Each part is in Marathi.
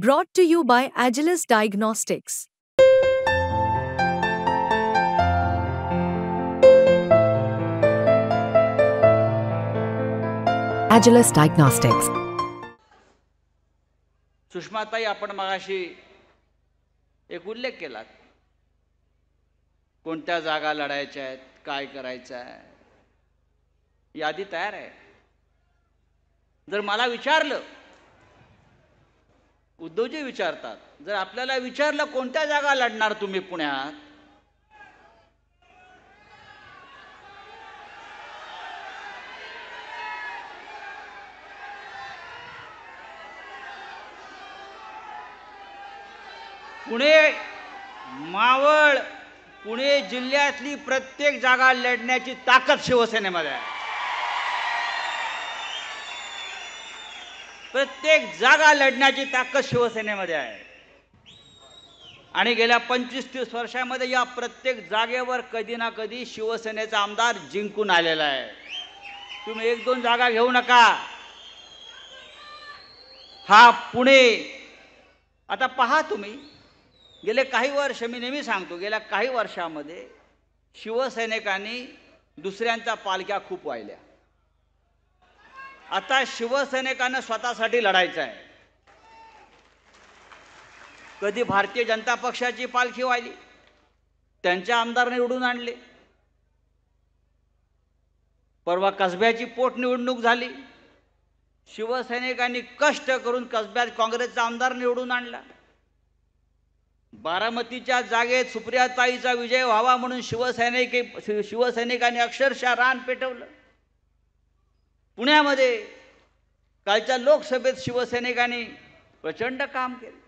Brought to you by Agilus Diagnostics. Agilus Diagnostics. सुषमाताई, आपण मगाशी एक उल्लेख केला, कोणत्या जागा लढायच्या आहेत, काय करायचं आहे, यादी तयार आहे. जर मला विचारलं, उद्धवजी विचारतात, जर आपल्याला विचारलं कोणत्या जागा लढणार तुम्ही पुण्यात, पुणे, मावळ, पुणे जिल्ह्यातली प्रत्येक जागा लढण्याची ताकद शिवसेनेमध्ये आहे. प्रत्येक जागा लढण्याची ताकद शिवसेनेमध्ये आहे. आणि गेल्या 25-30 वर्षामध्ये या प्रत्येक जागेवर कधी ना कधी शिवसेनेचा आमदार जिंकून आलेला आहे. तुम्ही 1-2 जागा घेऊ नका. हा पुणे, आता पहा तुम्ही, गेले काही वर्ष, मी नेहमी सांगतो, गेल्या काही वर्षामध्ये शिवसैनिकांनी दुसऱ्यांच्या पालख्या खूप वाहिल्या. आता शिवसैनिकांना स्वतःसाठी लढायचं आहे. कधी भारतीय जनता पक्षाची पालखी वाहिली, त्यांच्या आमदारांनी निवडून आणले. परवा कसब्याची पोटनिवडणूक झाली, शिवसैनिकांनी कष्ट करून कसब्यात काँग्रेसचा आमदार निवडून आणला. बारामतीच्या जागेत सुप्रियाताईचा विजय व्हावा म्हणून शिवसैनिकांनी अक्षरशः रान पेटवलं. पुण्यामध्ये कालच्या लोकसभेत शिवसैनिकांनी प्रचंड काम केलं.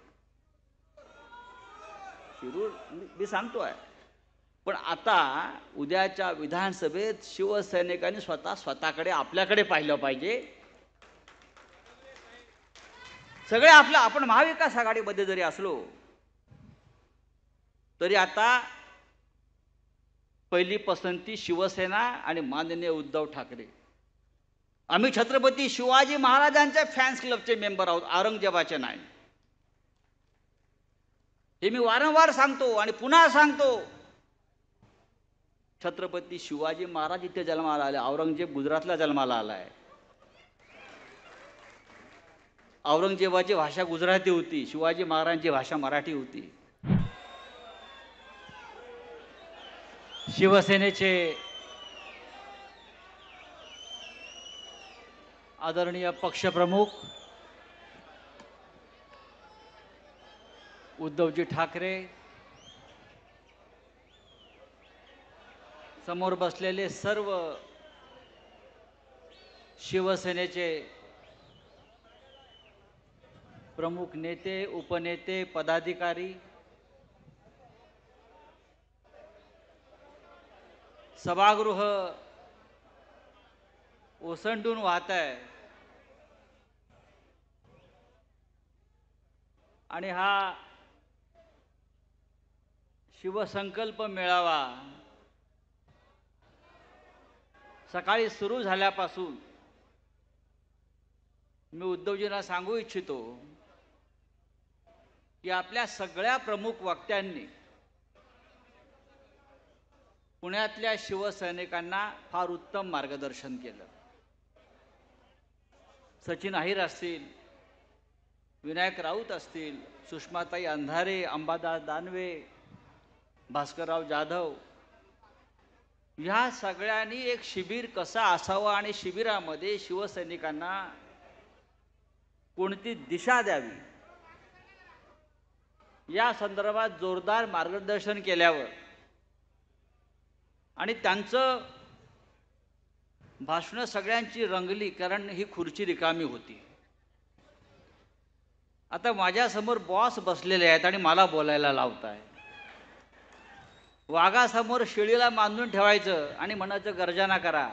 शिरूर मी सांगतोय, पण आता उद्याच्या विधानसभेत शिवसैनिकांनी स्वतःकडे, आपल्याकडे पाहिलं पाहिजे. सगळे आपण महाविकास आघाडीमध्ये जरी असलो तरी आता पहिली पसंती शिवसेना आणि माननीय उद्धव ठाकरे. आम्ही छत्रपती शिवाजी महाराजांच्या फॅन्स क्लबचे मेंबर आहोत, औरंगजेबाचे नाही. हे मी वारंवार सांगतो आणि पुन्हा सांगतो. छत्रपती शिवाजी महाराज इथे जन्माला आले, औरंगजेब गुजरातला जन्माला आलाय. औरंगजेबाची भाषा गुजराती होती, शिवाजी महाराजांची भाषा मराठी होती. शिवसेनेचे आदरणीय पक्षप्रमुख उद्धवजी ठाकरे, समोर बसलेले सर्व शिवसेनेचे प्रमुख नेते, उपनेते, पदाधिकारी, सभागृह ओसंडून वाहत आहे. आणि हा शिवसंकल्प मेळावा सकाळी सुरू झाल्यापासून मी उद्धवजींना सांगू इच्छितो की आपल्या सगळ्या प्रमुख वक्त्यांनी पुण्यातल्या शिवसैनिकांना फार उत्तम मार्गदर्शन केलं. सचिन अहिर असतील, विनायक राऊत असतील, सुषमाताई अंधारे, अंबादास दानवे, भास्करराव जाधव, ह्या सगळ्यांनी एक शिबिर कसं असावं आणि शिबिरामध्ये शिवसैनिकांना कोणती दिशा द्यावी या संदर्भात जोरदार मार्गदर्शन केल्यावर आणि त्यांचं भाषणं सगळ्यांची रंगली, कारण ही खुर्ची रिकामी होती. आता माझ्यासमोर बॉस बसलेले आहेत आणि मला बोलायला लावताय. वाघासमोर शेळीला बांधून ठेवायचं आणि म्हणायचं गर्जना करा.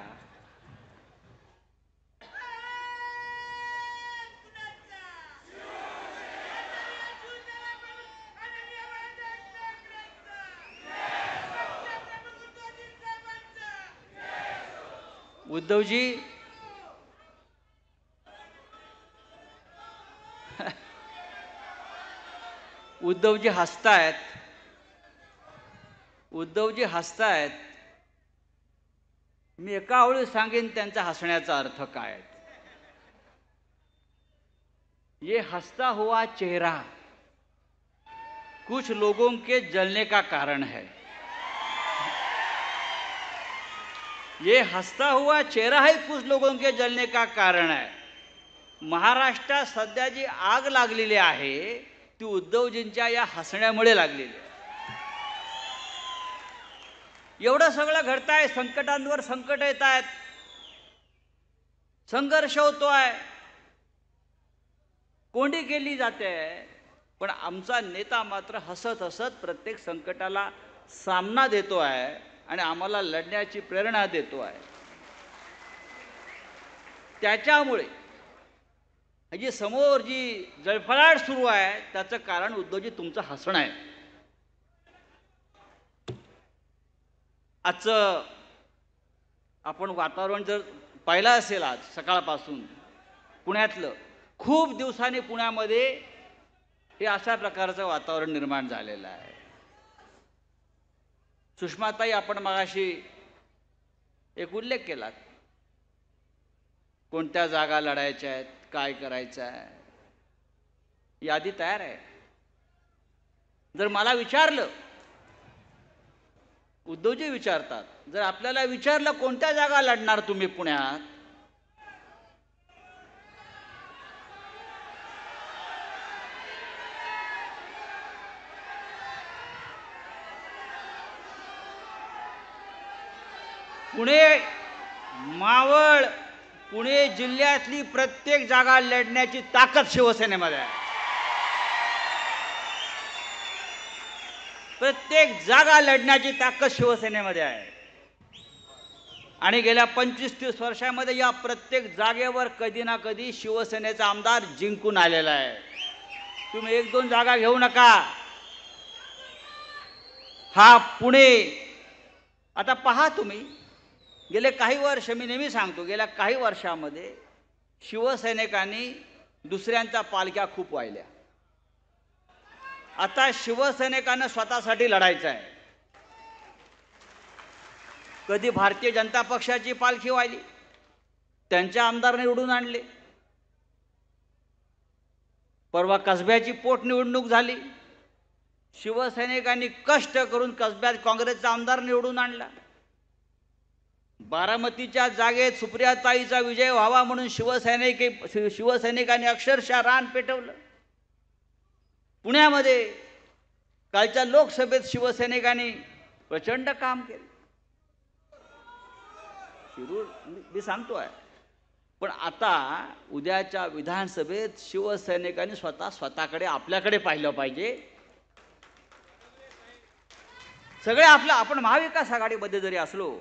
उद्धवजी, उद्धवजी हसतायत. उद्धवजी हसतायत. मी एका ओळीत सांगेन त्यांचा हसण्याचा अर्थ काय आहे. ये हंसता हुआ चेहरा कुछ लोगों के जलने का कारण है. ये हंसता हुआ चेहरा है कुछ लोगों के जलने का कारण है. महाराष्ट्रात सध्या जी आग लागलेली आहे ती उद्धवजींच्या या हसण्यामुळे लागलेली आहे. एवढं सगळं घडतंय, संकटांवर संकट येत आहेत, संघर्ष होतोय, कोंडी केली जाते, पण आमचा नेता मात्र हसत हसत प्रत्येक संकटाला सामना देतो आहे आणि आम्हाला लढण्याची प्रेरणा देतो आहे. त्याच्यामुळे जी समोर जी जळफळाट सुरू आहे त्याचं कारण उद्धवजी तुमचं हसणं आहे. आजचं आपण वातावरण जर पाहिलं असेल, आज सकाळपासून पुण्यातलं, खूप दिवसांनी पुण्यामध्ये हे अशा प्रकारचं वातावरण निर्माण झालेलं आहे. सुषमाताई, आपण मगाशी एक उल्लेख केला, कोणत्या जागा लढायच्या आहेत, काय करायचं आहे, यादी तयार आहे. जर मला विचारलं, उद्धवजी विचारतात, जर आपल्याला विचारलं कोणत्या जागा लढणार तुम्ही पुण्यात, पुणे, मावळ, पुणे जिल्ह्यातली प्रत्येक जागा लढण्याची ताकद शिवसेनेमध्ये आहे. प्रत्येक जागा लढण्याची ताकद शिवसेनेमध्ये आहे. आणि गेल्या 25-30 वर्षामध्ये या प्रत्येक जागेवर कधी ना कधी शिवसेनेचा आमदार जिंकून आलेला आहे. तुम्ही 1-2 जागा घेऊ नका. हा पुणे, आता पहा तुम्ही, गेले काही वर्ष, मी नेहमी सांगतो, गेल्या काही वर्षामध्ये शिवसैनिकांनी दुसऱ्यांच्या पालख्या खूप वाहिल्या. आता शिवसैनिकांना स्वतःसाठी लढायचं आहे. कधी भारतीय जनता पक्षाची पालखी वाहिली, त्यांच्या आमदार निवडून आणले. परवा कसब्याची पोटनिवडणूक झाली, शिवसैनिकांनी कष्ट करून कसब्यात काँग्रेसचा आमदार निवडून आणला. बारामतीच्या जागेत सुप्रियाताईचा विजय व्हावा म्हणून शिवसैनिकांनी अक्षरशः रान पेटवलं. पुण्यामध्ये कालच्या लोकसभेत शिवसैनिकांनी प्रचंड काम केलं. शिरूर मी सांगतोय, पण आता उद्याच्या विधानसभेत शिवसैनिकांनी स्वतःकडे, आपल्याकडे पाहिलं पाहिजे. सगळे आपण महाविकास आघाडीमध्ये जरी असलो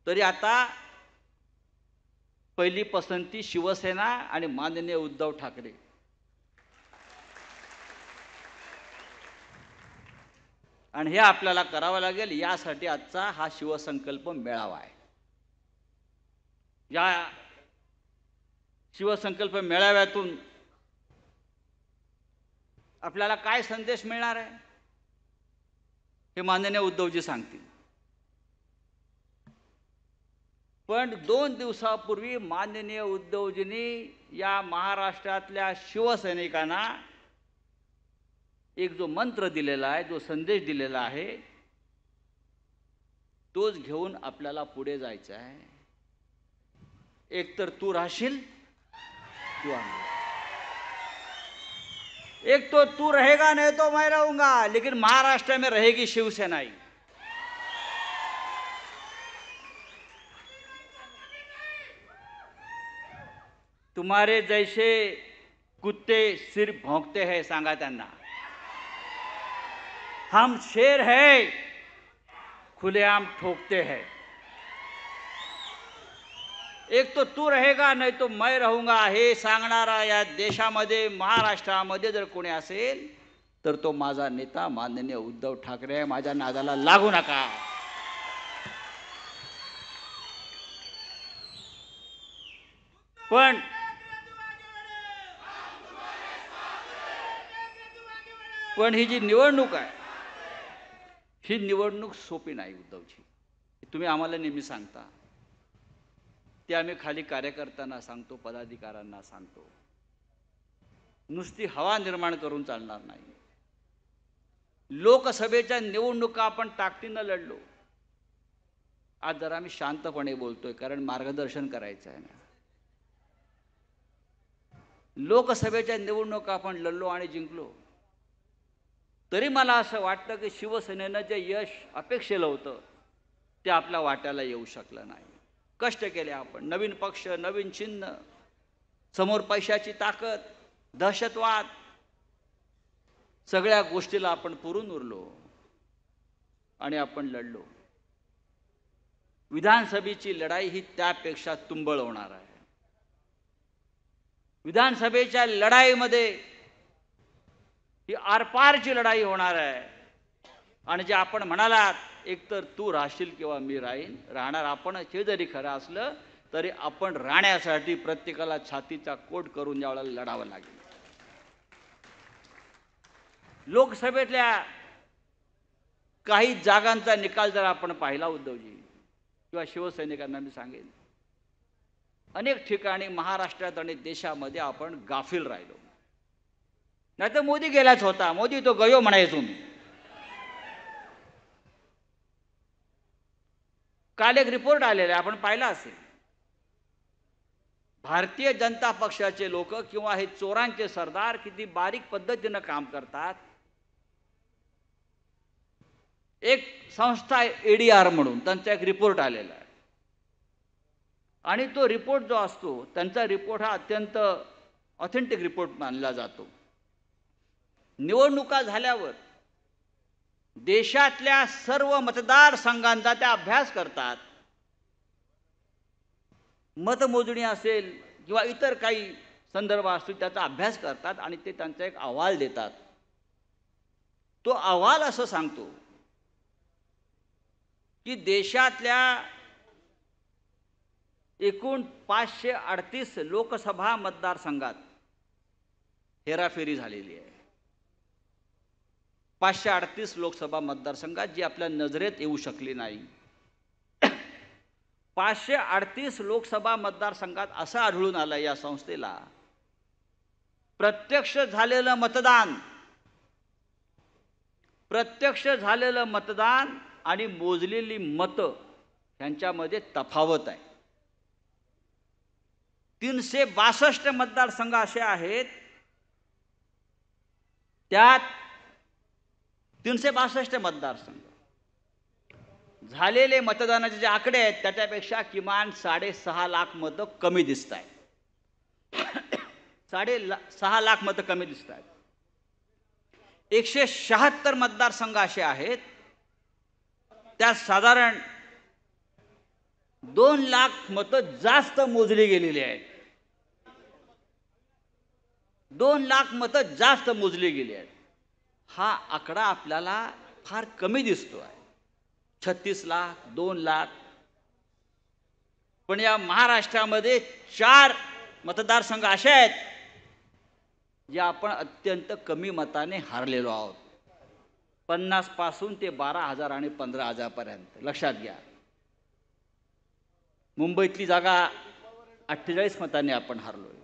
तरी आता पहिली पसंती शिवसेना आणि माननीय उद्धव ठाकरे. आणि हे आपल्याला करावं लागेल. यासाठी आजचा हा शिवसंकल्प मेळावा आहे. या शिवसंकल्प मेळाव्यातून आपल्याला काय संदेश मिळणार आहे हे माननीय उद्धवजी सांगतील. पण 2 दिवसापूर्वी माननीय उद्धवजींनी या महाराष्ट्रातल्या शिवसैनिकांना एक जो मंत्र दिलेला आहे, जो संदेश दिलेला आहे, तोच घेऊन आपल्याला पुढे जायचं आहे. एक तर तू राहशील किंवा एक तो तू रहेगा नहीं तो मैं रहूंगा, लेकिन महाराष्ट्र में रहेगी शिवसेना ही. तुम्हारे जैसे कुत्ते सिर्फ भौंकते हैं, सांगा त्यांना. हम शेर है, खुलेआम ठोकते हैं. एक तो तू रहेगा नहीं तो मैं रहूंगा हे सांगणारा या देशामध्ये, महाराष्ट्रामध्ये जर कोणी असेल तर तो माझा नेता माननीय उद्धव ठाकरे आहे. माझ्या नादाला लागू नका. पण पण ही जी निवडणूक आहे, ही निवडणूक सोपी नाही उद्धवजी. तुम्ही आम्हाला नेहमी सांगता, ते आम्ही खाली कार्यकर्त्यांना सांगतो, पदाधिकाऱ्यांना सांगतो. नुसती हवा निर्माण करून चालणार नाही. लोकसभेच्या निवडणुका आपण ताकदीनं लढलो. आज जरा आम्ही शांतपणे बोलतोय, कारण मार्गदर्शन करायचं आहे ना. लोकसभेच्या निवडणुका आपण लढलो आणि जिंकलो. तरी मला असं वाटतं की शिवसेनेनं जे यश अपेक्षेलं होतं ते आपल्या वाट्याला येऊ शकलं नाही. कष्ट केले आपण, नवीन पक्ष, नवीन चिन्ह, समोर पैशाची ताकद, दहशतवाद, सगळ्या गोष्टीला आपण पुरून उरलो आणि आपण लढलो. विधानसभेची लढाई ही त्यापेक्षा तुंबळ होणार आहे. विधानसभेच्या लढाईमध्ये ही आरपारची लढाई होणार आहे. आणि जे आपण म्हणालात, एकतर तू राहशील किंवा मी राहणार आपण, हे जरी खरं असलं तरी आपण राहण्यासाठी प्रत्येकाला छातीचा कोट करून यावेळेला लढावं लागेल. लोकसभेतल्या काही जागांचा निकाल जर आपण पाहिला उद्धवजी किंवा शिवसैनिकांना मी सांगेन, अनेक ठिकाणी महाराष्ट्रात आणि देशामध्ये आपण गाफील राहिलो. नाही तर मोदी गेलाच होता, मोदी तो गयो म्हणायचो मी. काल एक रिपोर्ट आलेला आहे, आपण पाहिला असेल. भारतीय जनता पक्षाचे लोक किंवा हे चोरांचे सरदार किती बारीक पद्धतीनं काम करतात. एक संस्था ADR म्हणून त्यांचा एक रिपोर्ट आलेला आहे आणि तो रिपोर्ट जो असतो, त्यांचा रिपोर्ट हा अत्यंत ऑथेंटिक रिपोर्ट मानला जातो. निवडणुका झाल्यावर देशातल्या सर्व मतदारसंघांचा त्या अभ्यास करतात. मतमोजणी असेल किंवा इतर काही संदर्भ असतील त्याचा अभ्यास करतात आणि ते त्यांचा एक अहवाल देतात. तो अहवाल असं सांगतो की देशातल्या एकूण 538 लोकसभा मतदारसंघात हेराफेरी झालेली आहे. 538 लोकसभा मतदारसंघात जी आपल्या नजरेत येऊ शकली नाही. 538 लोकसभा मतदारसंघात असं आढळून आलं या संस्थेला, प्रत्यक्ष झालेलं मतदान आणि मोजलेली मतं यांच्यामध्ये तफावत आहे. 362 मतदारसंघ असे आहेत, त्यात 362 मतदारसंघ झालेले मतदानाचे जे आकडे आहेत त्याच्यापेक्षा किमान 6.5 लाख मतं कमी दिसत आहेत. 6.5 लाख मतं कमी दिसत आहेत. 176 मतदारसंघ असे आहेत, त्यात साधारण 2 लाख मतं जास्त मोजली गेलेली आहेत. 2 लाख मतं जास्त मोजली गेली आहेत. हा आकडा आपल्याला फार कमी दिसतो आहे. 36 लाख, 2 लाख. पण या महाराष्ट्रामध्ये 4 मतदारसंघ असे आहेत जे आपण अत्यंत कमी मताने हारलेलो आहोत. 50 पासून ते 12,000 आणि 15,000 पर्यंत. लक्षात घ्या. मुंबईतली जागा 48 मतांनी आपण हारलोय.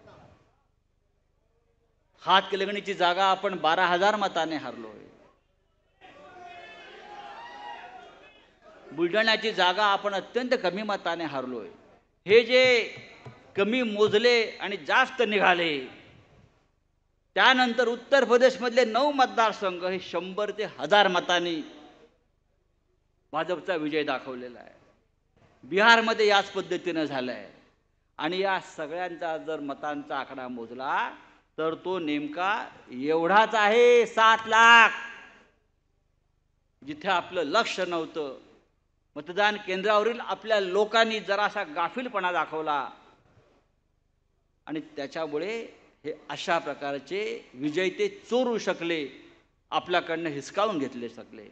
हातकणंगलेची जागा आपण 12,000 मताने हारलोय. बुलढाण्याची जागा आपण अत्यंत कमी मताने हारलोय. हे जे कमी मोजले आणि जास्त निघाले, त्यानंतर उत्तर प्रदेशमधले 9 मतदारसंघ हे 100 ते 1000 मतांनी भाजपचा विजय दाखवलेला आहे. बिहारमध्ये याच पद्धतीनं झालं आहे. आणि या सगळ्यांचा जर मतांचा आकडा मोजला तर तो नेमका एवढाच आहे, 7 लाख. जिथे आपलं लक्ष नव्हतं, मतदान केंद्रावरील आपल्या लोकांनी जरासा गाफीलपणा दाखवला आणि त्याच्यामुळे हे अशा प्रकारचे विजय ते चोरू शकले, आपल्याकडनं हिसकावून घेतले शकले.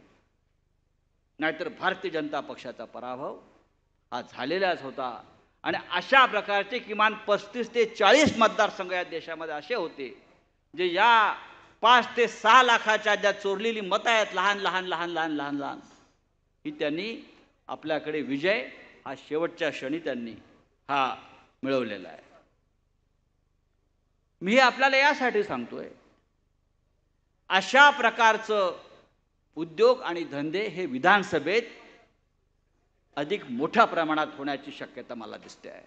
नाहीतर भारतीय जनता पक्षाचा पराभव हा झालेलाच होता. आणि अशा प्रकारचे किमान 35 ते 40 मतदारसंघ या देशामध्ये असे होते जे या 5 ते 6 लाखाच्या ज्या चोरलेली मतं आहेत, लहान लहान लहान लहान लहान लहान, ही त्यांनी आपल्याकडे विजय हा शेवटच्या क्षणी त्यांनी हा मिळवलेला आहे. मी आपल्याला यासाठी सांगतोय, अशा प्रकारचं उद्योग आणि धंदे हे विधानसभेत अधिक मोठ्या प्रमाणात होण्याची शक्यता मला दिसते आहे.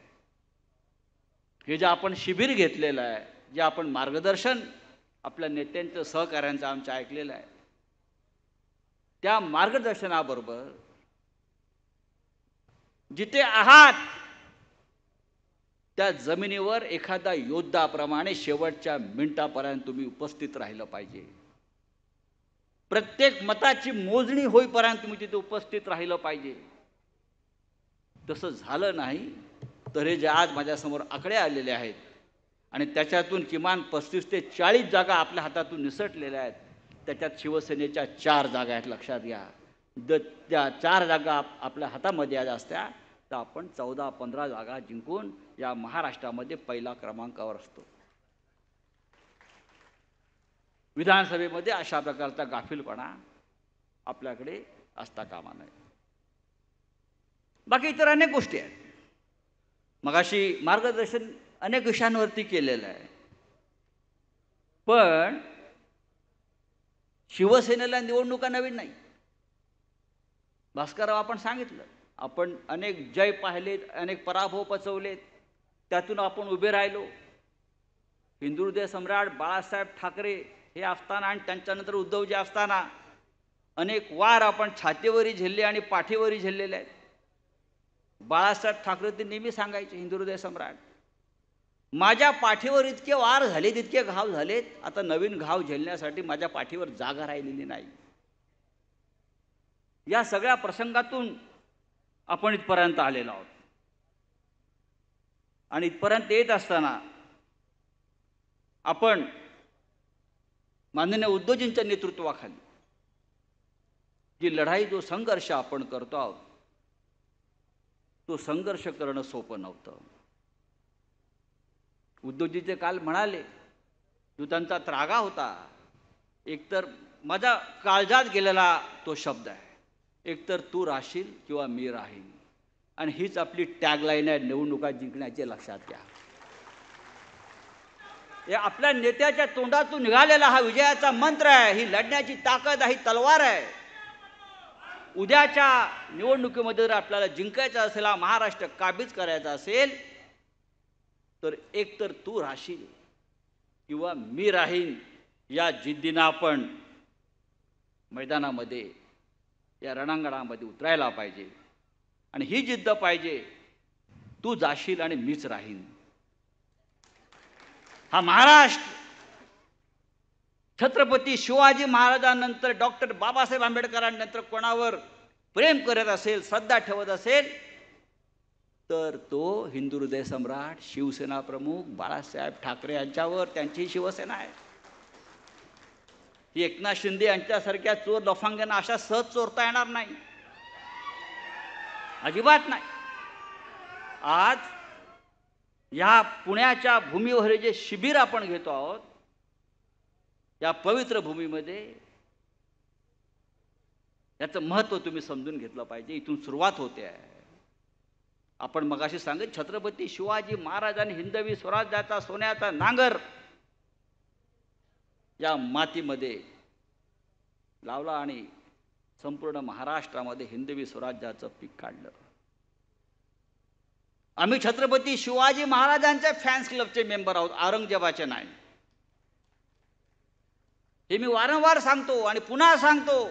हे जे आपण शिबिर घेतलेलं आहे, जे आपण मार्गदर्शन आपल्या नेत्यांचं सहकाऱ्यांचं आमच्या ऐकलेलं आहे, त्या मार्गदर्शनाबरोबर जिथे आहात त्या जमिनीवर एखादा योद्धाप्रमाणे शेवटच्या मिनिटापर्यंत तुम्ही उपस्थित राहिलं पाहिजे. प्रत्येक मताची मोजणी होईपर्यंत तुम्ही तिथे उपस्थित राहिलं पाहिजे. तसं झालं नाही तर हे जे आज माझ्यासमोर आकडे आलेले आहेत आणि त्याच्यातून किमान 35 ते 40 जागा आपल्या हातातून निसटलेल्या आहेत, त्याच्यात शिवसेनेच्या 4 जागा आहेत. लक्षात घ्या, त्या 4 जागा आपल्या हातामध्ये आल्या असत्या तर आपण 14-15 जागा जिंकून या महाराष्ट्रामध्ये पहिला क्रमांकावर असतो. विधानसभेमध्ये अशा प्रकारचा गाफीलपणा आपल्याकडे असता कामा नये. बाकी इतर अनेक गोष्टी आहेत. मगाशी मार्गदर्शन अनेक विषयांवरती केलेलं आहे, पण शिवसेनेला निवडणुका नवीन नाही. भास्करराव आपण सांगितलं, आपण अनेक जय पाहिलेत, अनेक पराभव पचवलेत, त्यातून आपण उभे राहिलो. हिंदुहृदय सम्राट बाळासाहेब ठाकरे हे असताना आणि त्यांच्यानंतर उद्धवजी असताना अनेक वार आपण छातीवरही झेलले आणि पाठीवरही झेललेले आहेत. बाळासाहेब ठाकरे ते नेहमी सांगायचे, हिंदुहृदय सम्राट, माझ्या पाठीवर इतके वार झालेत, इतके घाव झालेत, आता नवीन घाव झेलण्यासाठी माझ्या पाठीवर जागा राहिलेली नाही. या सगळ्या प्रसंगातून आपण इथपर्यंत आलेलो आहोत. आणि इथपर्यंत येत असताना आपण माननीय उद्धवजींच्या नेतृत्वाखाली जी लढाई, जो संघर्ष आपण करतो आहोत, तो संघर्ष करणं सोपं नव्हतं. उद्धवजीचे काल म्हणाले, जो त्यांचा त्रागा होता, एकतर माझ्या काळजात गेलेला तो शब्द आहे, एकतर तू राहशील किंवा मी राहीन. आणि हीच आपली टॅगलाईन आहे निवडणुका जिंकण्याचे. लक्षात घ्या, हे आपल्या नेत्याच्या तोंडातून निघालेला हा विजयाचा मंत्र आहे, ही लढण्याची ताकद आहे, ही तलवार आहे. उद्याच्या निवडणुकीमध्ये जर आपल्याला जिंकायचं असेल, हा महाराष्ट्र काबीज करायचा असेल, तर एकतर तू राहशील किंवा मी राहीन या जिद्दीनं आपण मैदानामध्ये, या रणांगणामध्ये उतरायला पाहिजे. आणि ही जिद्द पाहिजे, तू जाशील आणि मीच राहीन. हा महाराष्ट्र छत्रपती शिवाजी महाराजांनंतर, डॉक्टर बाबासाहेब आंबेडकरांनंतर कोणावर प्रेम करत असेल, श्रद्धा ठेवत असेल, तर तो हिंदुहृदय सम्राट, शिवसेना प्रमुख बाळासाहेब ठाकरे यांच्यावर. त्यांची शिवसेना आहे. ही एकनाथ शिंदे यांच्यासारख्या चोर लफंग्यांना अशा सहज चोरता येणार नाही, अजिबात नाही. आज या पुण्याच्या भूमीवर जे शिबिर आपण घेतो आहोत, या पवित्र भूमीमध्ये याचं महत्त्व तुम्ही समजून घेतलं पाहिजे. इथून सुरुवात होते आहे. आपण मगाशी सांगितलं, छत्रपती शिवाजी महाराजांनी हिंदवी स्वराज्याचा सोन्याचा नांगर या मातीमध्ये लावला आणि संपूर्ण महाराष्ट्रामध्ये हिंदवी स्वराज्याचं पीक काढलं. आम्ही छत्रपती शिवाजी महाराजांच्या फॅन्स क्लबचे मेंबर आहोत, औरंगजेबाचे नाही. हे मी वारंवार सांगतो आणि पुन्हा सांगतो.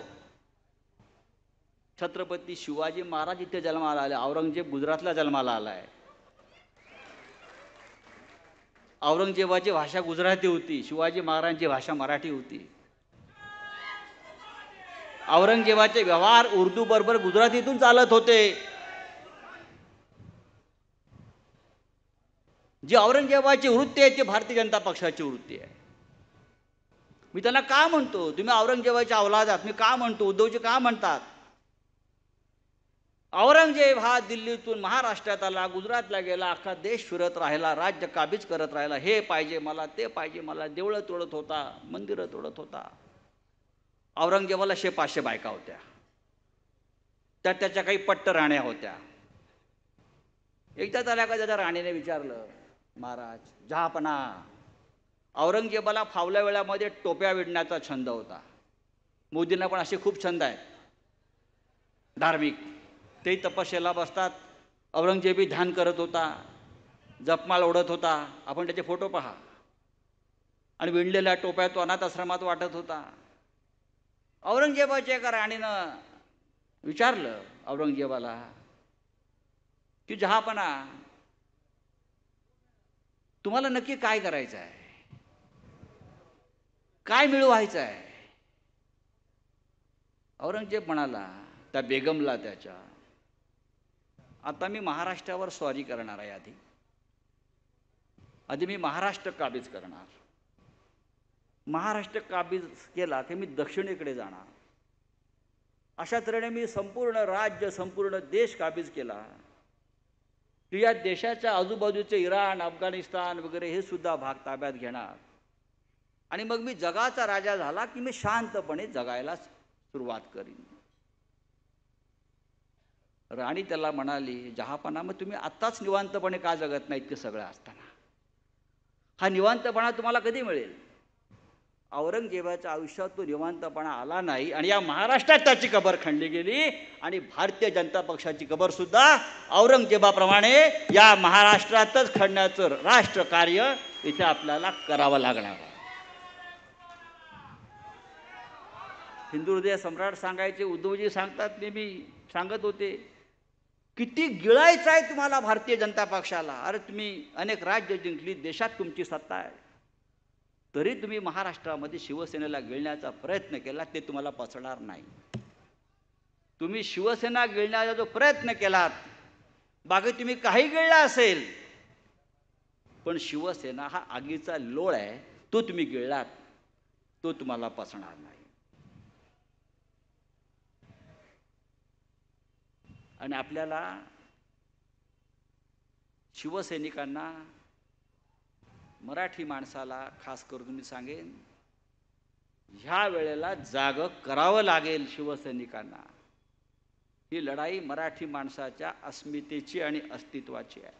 छत्रपती शिवाजी महाराज इथे जन्माला आले, औरंगजेब गुजरातला जन्माला आलाय. औरंगजेबाची भाषा गुजराती होती, शिवाजी महाराजांची भाषा मराठी होती. औरंगजेबाचे व्यवहार उर्दू बरोबर गुजरातीतून चालत होते. जी औरंगजेबाची वृत्ती आहे ती भारतीय जनता पक्षाची वृत्ती आहे. मी त्यांना का म्हणतो, तुम्ही औरंगजेबाच्या औलाद आहात, मी का म्हणतो, उद्धवजी का म्हणतात, औरंगजेब हा दिल्लीतून महाराष्ट्रात आला, गुजरातला गेला, अख्खा देश फिरत राहिला, राज्य काबीज करत राहिला. हे पाहिजे मला, ते पाहिजे मला, देवळं तोडत होता, मंदिरं तोडत होता. औरंगजेबाला 500 बायका होत्या, त्याच्या काही पट्ट राण्या होत्या. एकदा त्याला का त्याच्या राणीने विचारलं, महाराज जहापना, औरंगजेबाला फावल्या वेळामध्ये टोप्या विणण्याचा छंद होता. मोदींना पण असे खूप छंद आहेत धार्मिक. तेही तपश्चर्येला बसतात. औरंगजेबी ध्यान करत होता, जपमाळ ओढत होता. आपण त्याचे फोटो पहा. आणि विणलेल्या टोप्या तो अनाथ आश्रमात वाटत होता. औरंगजेबाच्या एका राणीनं विचारलं औरंगजेबाला की जहापना, तुम्हाला नक्की काय करायचं आहे, काय मिळवायचं आहे? औरंगजेब म्हणाला त्या बेगमला त्याच्या, आता मी महाराष्ट्रावर स्वारी करणार आहे. आधी मी महाराष्ट्र काबीज करणार. महाराष्ट्र काबीज केला की मी दक्षिणेकडे जाणार. अशा तऱ्हेने मी संपूर्ण राज्य, संपूर्ण देश काबीज केला की या देशाच्या आजूबाजूचे इराण, अफगाणिस्तान वगैरे हे सुद्धा भाग ताब्यात घेणार. आणि मग मी जगाचा राजा झाला की मी शांतपणे जगायला सुरुवात करीन. राणी त्याला म्हणाली, जहापना, मग तुम्ही आत्ताच निवांतपणे का जगत नाहीत की सगळं असताना? हा निवांतपणा तुम्हाला कधी मिळेल? औरंगजेबाच्या आयुष्यात तो निवांतपणा आला नाही आणि या महाराष्ट्रात त्याची कबर खणली गेली. आणि भारतीय जनता पक्षाची कबर सुद्धा औरंगजेबाप्रमाणे या महाराष्ट्रातच खणण्याचं राष्ट्रकार्य इथे आपल्याला करावं लागणार आहे. हिंदू हृदय सम्राट सांगायचे, उद्धवजी सांगतात, नेहमी सांगत होते, किती गिळायचं आहे तुम्हाला भारतीय जनता पक्षाला? अरे तुम्ही अनेक राज्य जिंकली, देशात तुमची सत्ता आहे, तरी तुम्ही महाराष्ट्रामध्ये शिवसेनेला गिळण्याचा प्रयत्न केला, ते तुम्हाला पचणार नाही. तुम्ही शिवसेना गिळण्याचा जो प्रयत्न केलात, बाकी तुम्ही काही गिळला असेल, पण शिवसेना हा आगीचा लोळ आहे, तो तुम्ही गिळलात, तो तुम्हाला पचणार नाही. आणि आपल्याला शिवसैनिकांना, मराठी माणसाला खास करून मी सांगेन, ह्या वेळेला जागं करावं लागेल शिवसैनिकांना. ही लढाई मराठी माणसाच्या अस्मितेची आणि अस्तित्वाची आहे.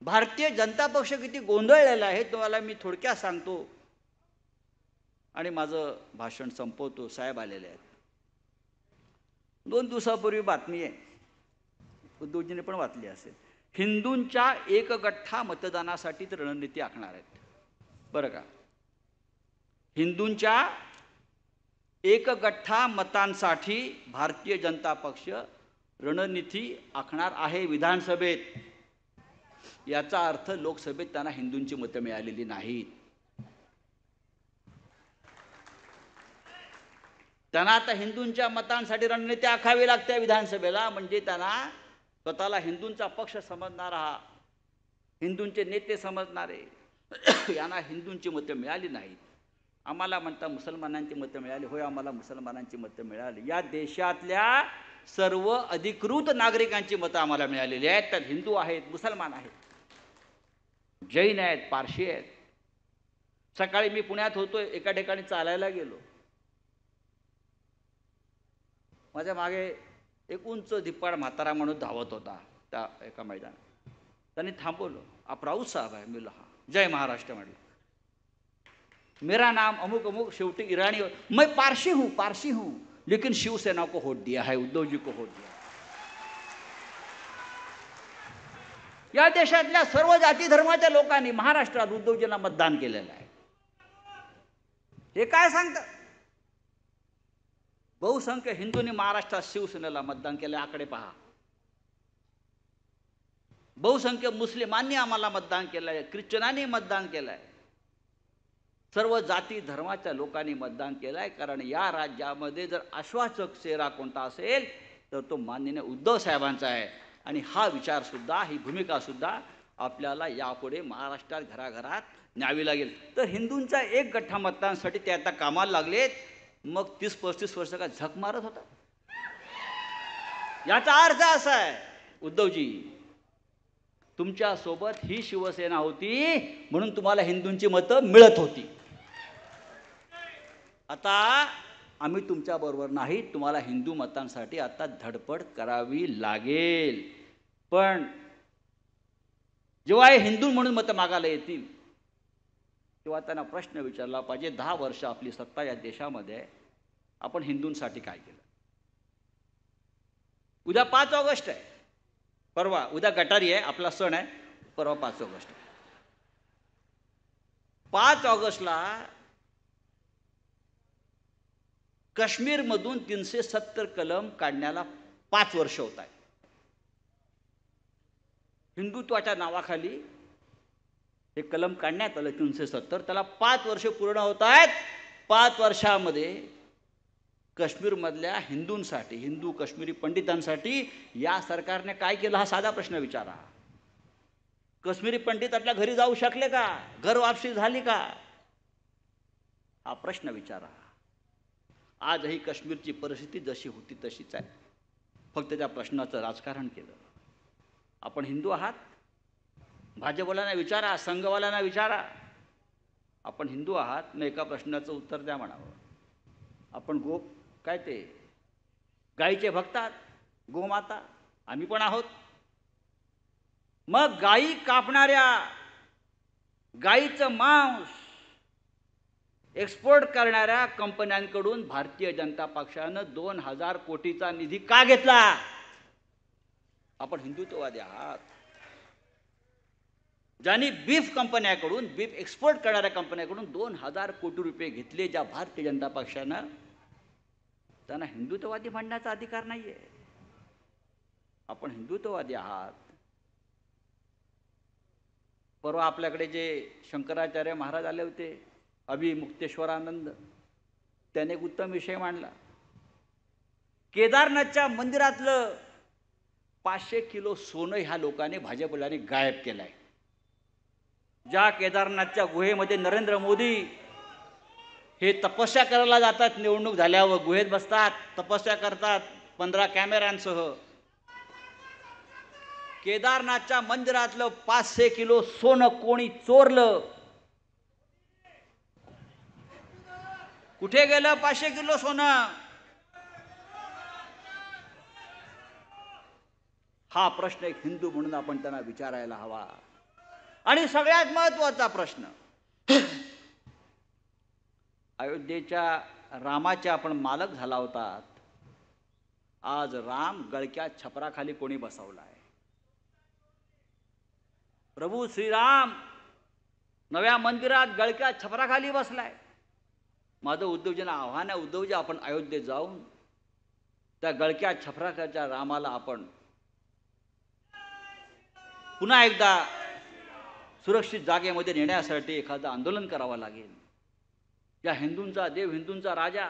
भारतीय जनता पक्ष किती गोंधळलेला आहे तुम्हाला मी थोडक्यात सांगतो आणि माझं भाषण संपवतो. साहेब आलेले आहेत. 2 दिवसापूर्वी बातमी आहे, उद्धवजीने पण वाचली असेल, हिंदूंच्या एकगठ्ठा मतदानासाठी ते रणनीती आखणार आहेत. बरं का? हिंदूंच्या एकगठ्ठा मतांसाठी भारतीय जनता पक्ष रणनीती आखणार आहे विधानसभेत. याचा अर्थ लोकसभेत त्यांना हिंदूंची मतं मिळालेली नाहीत. त्यांना आता हिंदूंच्या मतांसाठी रणनीती आखावी लागते विधानसभेला. म्हणजे त्यांना स्वतःला हिंदूंचा पक्ष समजणारा, हिंदूंचे नेते समजणारे, यांना हिंदूंची मतं मिळाली नाहीत. आम्हाला म्हणता मुसलमानांची मतं मिळाली. होय, आम्हाला मुसलमानांची मतं मिळाली. या देशातल्या सर्व अधिकृत नागरिकांची मतं आम्हाला मिळालेली आहेत. त्यात हिंदू आहेत, मुसलमान आहेत, जैन आहेत, पारशी आहेत. सकाळी मी पुण्यात होतो, एका ठिकाणी चालायला गेलो. माझ्या मागे एक उंच धिप्पाड म्हातारा म्हणून धावत होता त्या एका मैदानात. त्यांनी थांबवलं. आप राऊत साहब आहे? मी हा, जय महाराष्ट्र म्हटलं. मेरा नाम अमुक अमुक, शेवटी ईरानी. मैं पारसी हूँ लेकिन शिवसेना को वोट दिया है, उद्धव जी को वोट दिया. या देशातल्या सर्व जाती धर्माच्या लोकांनी महाराष्ट्रात उद्धवजींना मतदान केलेलं आहे. हे काय सांगतात? बहुसंख्य हिंदूंनी महाराष्ट्रात शिवसेनेला मतदान केलं. आकडे पहा. बहुसंख्य मुस्लिमांनी आम्हाला मतदान केलं आहे, ख्रिश्चनांनी मतदान केलं आहे, सर्व जाती धर्माच्या लोकांनी मतदान केलं आहे. कारण या राज्यामध्ये जर आश्वासक चेहरा कोणता असेल तर तो माननीय उद्धव साहेबांचा आहे. आणि हा विचारसुद्धा, ही भूमिकासुद्धा आपल्याला यापुढे महाराष्ट्रात घराघरात न्यावी लागेल. तर हिंदूंचा एक गठ्ठा मतदानासाठी ते आता कामाला लागलेत. मग 30-35 वर्ष का झक मारत होता? याचा अर्थ असा आहे उद्धवजी, तुमच्या सोबत ही शिवसेना होती म्हणून तुम्हाला हिंदूंची मतं मिळत होती. आता आम्ही तुमच्या बरोबर नाही, तुम्हाला हिंदू मतांसाठी आता धडपड करावी लागेल. पण जेव्हा हे हिंदू म्हणून मतं मागायला येतील तेव्हा त्यांना प्रश्न विचारला पाहिजे, 10 वर्ष आपली सत्ता या देशामध्ये आपण हिंदूंसाठी काय केलं. उद्या 5 ऑगस्ट आहे, परवा उद्या गटारी आहे, आपला सण आहे, परवा 5 ऑगस्ट आहे. 5 ऑगस्टला काश्मीरमधून 370 कलम काढण्याला 5 वर्ष होत आहे. हिंदुत्वाच्या नावाखाली हे कलम काढण्यात आलं 370, त्याला 5 वर्ष पूर्ण होत आहेत. 5 वर्षामध्ये काश्मीरमधल्या हिंदूंसाठी, हिंदू काश्मीरी पंडितांसाठी या सरकारने काय केलं हा साधा प्रश्न विचारा. काश्मीरी पंडित आपल्या घरी जाऊ शकले का? घर वापसी झाली का? हा प्रश्न विचारा. आजही काश्मीरची परिस्थिती जशी होती तशीच आहे, फक्त त्या प्रश्नाचं राजकारण केलं. आपण हिंदू आहात? भाजपवाल्यांना विचारा, संघवाल्यांना विचारा, आपण हिंदू आहात? मग एका प्रश्नाचं उत्तर द्या म्हणावं. आपण काय ते गायीचे भक्त आहात? गोमाता? आम्ही पण आहोत. मग गायी कापणाऱ्या, गायीचं मांस एक्सपोर्ट करणाऱ्या कंपन्यांकडून भारतीय जनता पक्षानं 2000 कोटीचा निधी का घेतला? आपण हिंदुत्ववादी आहात. ज्यांनी बीफ कंपन्याकडून, बीफ एक्सपोर्ट करणाऱ्या कंपन्याकडून 2000 कोटी रुपये घेतले ज्या भारतीय जनता पक्षानं, त्यांना हिंदुत्ववादी म्हणण्याचा अधिकार नाहीये. आपण हिंदुत्ववादी आहात. परवा आपल्याकडे जे शंकराचार्य महाराज आले होते, अभिमुक्तेश्वरानंद, त्याने एक उत्तम विषय मांडला. केदारनाथच्या मंदिरातलं 500 किलो सोनं ह्या लोकांनी, भाजपवाल्यांनी गायब केलंय. ज्या केदारनाथच्या गुहेमध्ये नरेंद्र मोदी हे तपस्या करायला जातात, निवडणूक झाल्यावर गुहेत बसतात, तपस्या करतात 15 कॅमेऱ्यांसह, केदारनाथच्या मंदिरातलं 500 किलो सोनं कोणी चोरलं? कुठे गेलं 500 किलो सोनं? हा प्रश्न एक हिंदू म्हणून आपण त्यांना विचारायला हवा. आणि सगळ्यात महत्त्वाचा प्रश्न, अयोध्येच्या रामाचे आपण मालक झाला होतात, आज राम गळक्या छपराखाली कोणी बसवलाय? प्रभू श्रीराम नव्या मंदिरात गळक्या छपराखाली बसलाय. माझं उद्धवजींना आव्हान आहे, उद्धवजी आपण अयोध्येत जाऊन त्या गळक्या छपराखालच्या रामाला आपण पुन्हा एकदा सुरक्षित जागेमध्ये नेण्यासाठी एखादं आंदोलन करावं लागेल. या हिंदूंचा देव, हिंदूंचा राजा,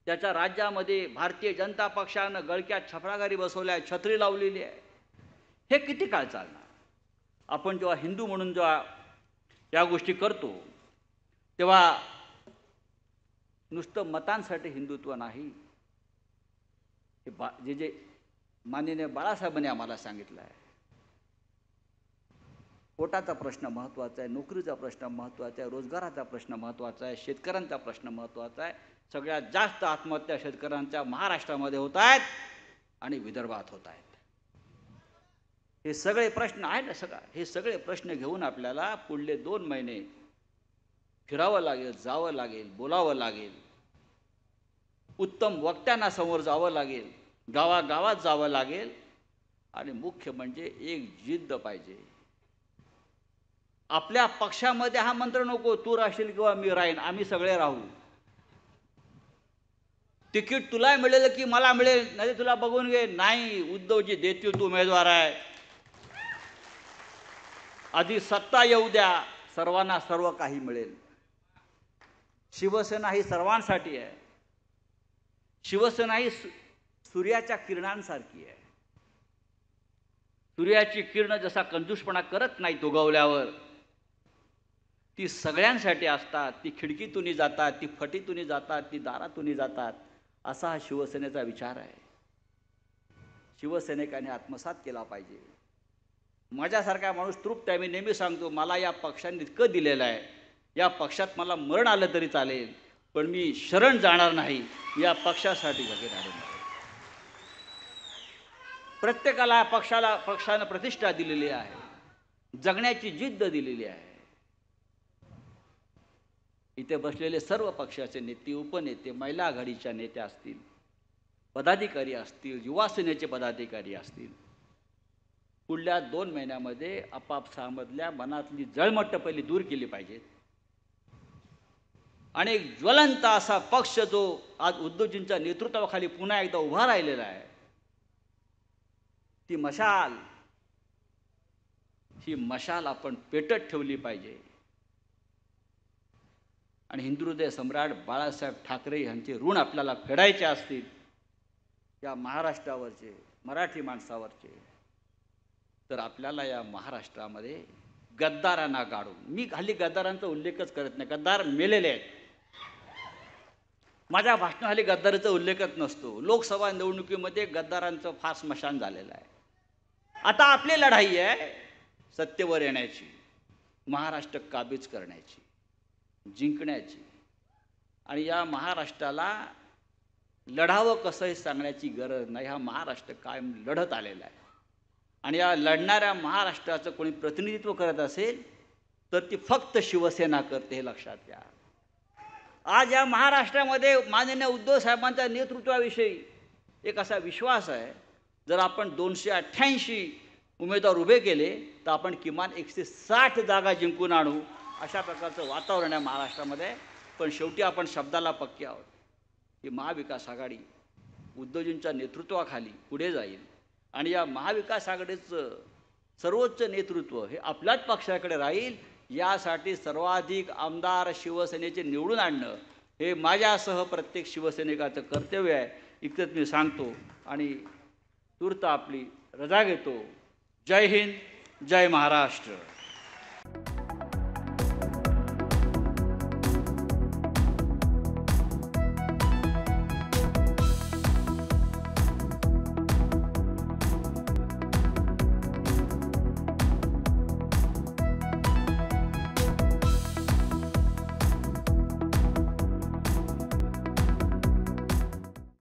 त्याच्या राज्यामध्ये भारतीय जनता पक्षानं गळक्या छपराखाली बसवल्या आहे, छत्री लावलेली आहे. हे किती काळ चालणार? आपण जेव्हा हिंदू म्हणून जेव्हा या गोष्टी करतो तेव्हा नुसतं मतांसाठी हिंदुत्व नाही, हे जे माननीय बाळासाहेबांनी आम्हाला सांगितलं आहे, पोटाचा प्रश्न महत्त्वाचा आहे, नोकरीचा प्रश्न महत्त्वाचा आहे, रोजगाराचा प्रश्न महत्त्वाचा आहे, शेतकऱ्यांचा प्रश्न महत्त्वाचा आहे. सगळ्यात जास्त आत्महत्या शेतकऱ्यांच्या महाराष्ट्रामध्ये होत आहेत आणि विदर्भात होत आहेत. हे सगळे प्रश्न आहेत ना, हे सगळे प्रश्न घेऊन आपल्याला पुढले 2 महिने फिरावं लागेल, जावं लागेल, बोलावं लागेल, उत्तम वक्त्यांना समोर जावं लागेल, गावागावात जावं लागेल. आणि मुख्य म्हणजे एक जिद्द पाहिजे. आपल्या पक्षामध्ये हा मंत्र नको, तू राहशील किंवा मी राहीन, आम्ही सगळे राहू. तिकीट तुला मिळेल की मला मिळेल, नाही तुला बघून घे. नाही, उद्धवजी देतील, तू उमेदवार आहे, आधी सत्ता येऊ द्या, सर्वांना सर्व काही मिळेल. शिवसेना ही सर्वांसाठी आहे. शिवसेना ही सूर्याच्या किरणांसारखी आहे. सूर्याची किरण जसा कंजूसपणा करत नाही उगवल्यावर, ती सगळ्यांसाठी असतात. ती खिडकीतून जातात, ती फटीतून जातात, ती दारातून जातात. असा हा शिवसेनेचा विचार आहे. शिवसैनिकांनी आत्मसात केला पाहिजे. माझ्यासारखा माणूस तृप्त आहे. मी नेहमी सांगतो, मला या पक्षाने इतकं दिलेलं आहे, या पक्षात मला मरण आलं तरी चालेल, पण मी शरण जाणार नाही. या पक्षासाठी जगे राहणार नाही. प्रत्येकाला पक्षानं प्रतिष्ठा दिलेली आहे, जगण्याची जिद्द दिलेली आहे. इथे बसलेले सर्व पक्षाचे नेते, उपनेते, महिला आघाडीच्या नेत्या असतील, पदाधिकारी असतील, युवा सेनेचे पदाधिकारी असतील, पुढल्या 2 महिन्यामध्ये आपापसामधल्या मनातली जळमट्ट पहिली दूर केली पाहिजेत. आणि एक ज्वलंत असा पक्ष जो आज उद्धवजींच्या नेतृत्वाखाली पुन्हा एकदा उभा राहिलेला आहे, ही मशाल आपण पेटत ठेवली पाहिजे. आणि हिंदुहृदय सम्राट बाळासाहेब ठाकरे यांचे ऋण आपल्याला फेडायचे असतील, या महाराष्ट्रावरचे, मराठी माणसावरचे, तर आपल्याला या महाराष्ट्रामध्ये गद्दारांना गाडून, मी हल्ली गद्दारांचा उल्लेखच करत नाही, गद्दार मेलेले आहेत. माझ्या भाषणाखाली गद्दारीचा उल्लेखच नसतो. लोकसभा निवडणुकीमध्ये गद्दारांचं फार स्मशान झालेलं आहे. आता आपली लढाई आहे सत्तेवर येण्याची, महाराष्ट्र काबीज करण्याची, जिंकण्याची. आणि या महाराष्ट्राला लढावं कसं हे सांगण्याची गरज नाही. हा महाराष्ट्र कायम लढत आलेला आहे. आणि या लढणाऱ्या महाराष्ट्राचं कोणी प्रतिनिधित्व करत असेल तर ती फक्त शिवसेना करते, हे लक्षात घ्या. आज या महाराष्ट्रामध्ये माननीय उद्धव साहेबांच्या नेतृत्वाविषयी एक असा विश्वास आहे, जर आपण 288 उमेदवार उभे केले तर आपण किमान 160 जागा जिंकून आणू, अशा प्रकारचं वातावरण आहे महाराष्ट्रामध्ये. पण शेवटी आपण शब्दाला पक्के आहोत. ही महाविकास आघाडी उद्धवजींच्या नेतृत्वाखाली पुढे जाईल. आणि या महाविकास आघाडीचं सर्वोच्च नेतृत्व हे आपल्याच पक्षाकडे राहील. यासाठी सर्वाधिक आमदार शिवसेनेचे निवडून आणणं हे माझ्यासह प्रत्येक शिवसैनिकाचं कर्तव्य आहे. इतकंच मी सांगतो आणि तूर्त आपली रजा घेतो. जय हिंद, जय महाराष्ट्र.